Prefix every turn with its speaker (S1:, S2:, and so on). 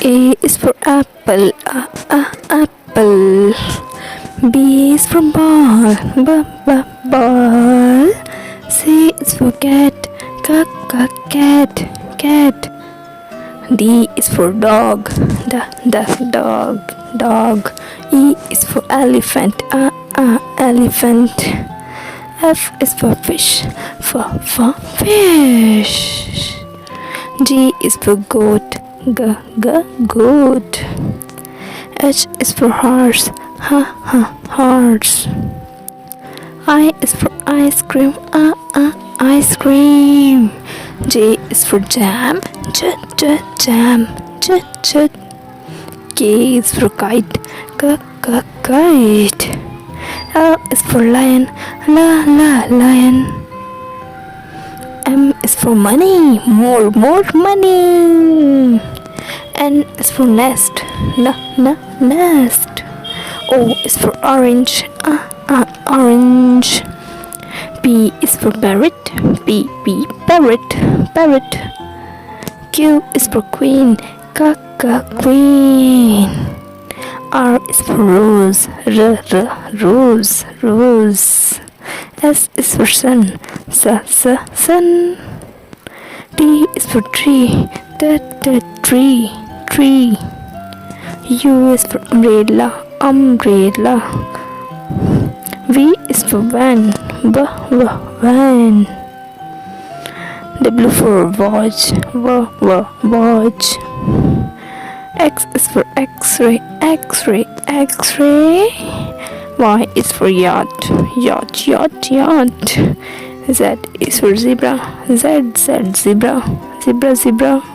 S1: A is for apple, apple. B is for ball, ball. C is for cat, cat, cat. D is for dog, dog. E is for elephant, elephant. F is for fish, fish. G is for goat, goat. H is for horse, horse. I is for ice cream, ice cream. J is for jam, jam. K is for kite, kite. L is for lion, lion. M is for money, more money. N is for nest, nest. O is for orange, orange. P is for parrot, parrot. Q is for queen, queen. R is for rose, rose. S is for sun, sun. T is for tree, tree. U is for umbrella, V is for van, van. W for watch, watch. X is for x-ray, Y is for yacht. Z is for zebra, zebra.